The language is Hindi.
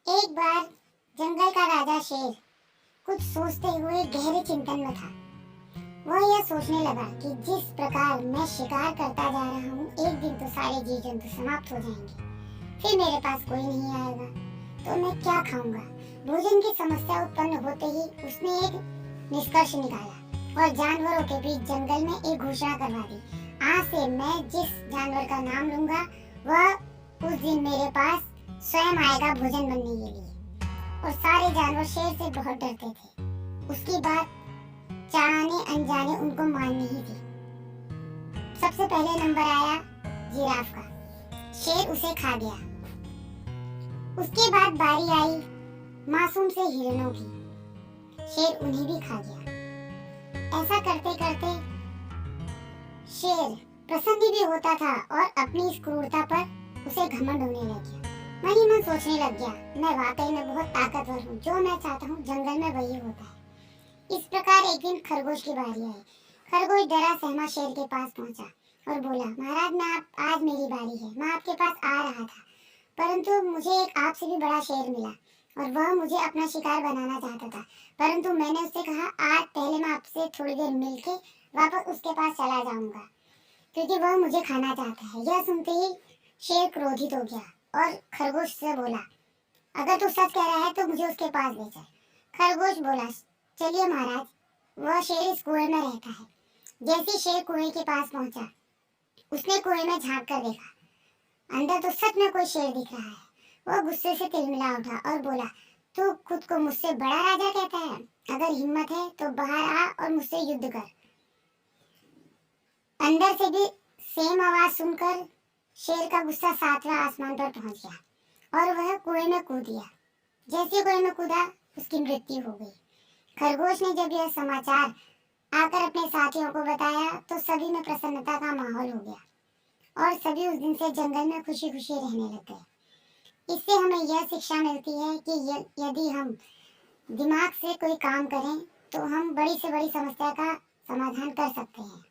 एक बार जंगल का राजा शेर कुछ सोचते हुए गहरे चिंतन में था। वह यह सोचने लगा कि जिस प्रकार मैं शिकार करता जा रहा हूँ, एक दिन तो सारे जीव जंतु समाप्त हो जाएंगे। फिर मेरे पास कोई नहीं आएगा तो मैं क्या खाऊंगा। भोजन की समस्या उत्पन्न होते ही उसने एक निष्कर्ष निकाला और जानवरों के बीच जंगल में एक घोषणा करवा दी। आज से मैं जिस जानवर का नाम लूंगा वह उस दिन मेरे पास स्वयं आएगा भोजन बनने के लिए। और सारे जानवर शेर से बहुत डरते थे। उसकी बात जाने अनजाने उनको माननी ही थी। सबसे पहले नंबर आया जिराफ का। शेर उसे खा गया। उसके बाद बारी आई मासूम से हिरणों की। शेर उन्हें भी खा गया। ऐसा करते करते शेर प्रसन्न भी होता था और अपनी इस क्रूरता पर उसे घमंड होने लग गया। मन ही मन सोचने लग गया, मैं वाकई में बहुत ताकतवर हूँ। जो मैं चाहता हूँ जंगल में वही होता है। इस प्रकार एक दिन खरगोश की बारी आई। खरगोश डरा सहमा शेर के पास पहुंचा और बोला, महाराज आज मेरी बारी है। मैं आपके पास आ रहा था, परंतु मुझे एक आपसे भी बड़ा शेर मिला और वह मुझे अपना शिकार बनाना चाहता था। परंतु मैंने उससे कहा, आज पहले मैं आपसे थोड़ी देर मिलके वापस उसके पास चला जाऊंगा, क्योंकि वह मुझे खाना चाहता है। यह सुनते ही शेर क्रोधित हो गया और खरगोश से बोला, अगर तू सच कह रहा है तो मुझे उसके पास ले चल। खरगोश बोला, चलिए महाराज, वह शेर इस कुएं में रहता है। जैसे शेर कुएं के पास पहुंचा, उसने कुएं में झांक कर देखा। अंदर तो सच में कोई शेर दिख रहा है। वह गुस्से से तिलमिला उठा और बोला, तू खुद को मुझसे बड़ा राजा कहता है? अगर हिम्मत है तो बाहर आ और मुझसे युद्ध कर। अंदर से भी सेम आवाज सुनकर शेर का गुस्सा 7वां आसमान पर पहुंच गया और वह कुएं में कूद दिया। जैसे कुएं में कूदा, उसकी मृत्यु हो गई। खरगोश ने जब यह समाचार आकर अपने साथियों को बताया तो सभी में प्रसन्नता का माहौल हो गया और सभी उस दिन से जंगल में खुशी खुशी रहने लग गए। इससे हमें यह शिक्षा मिलती है कि यदि हम दिमाग से कोई काम करें तो हम बड़ी से बड़ी समस्या का समाधान कर सकते हैं।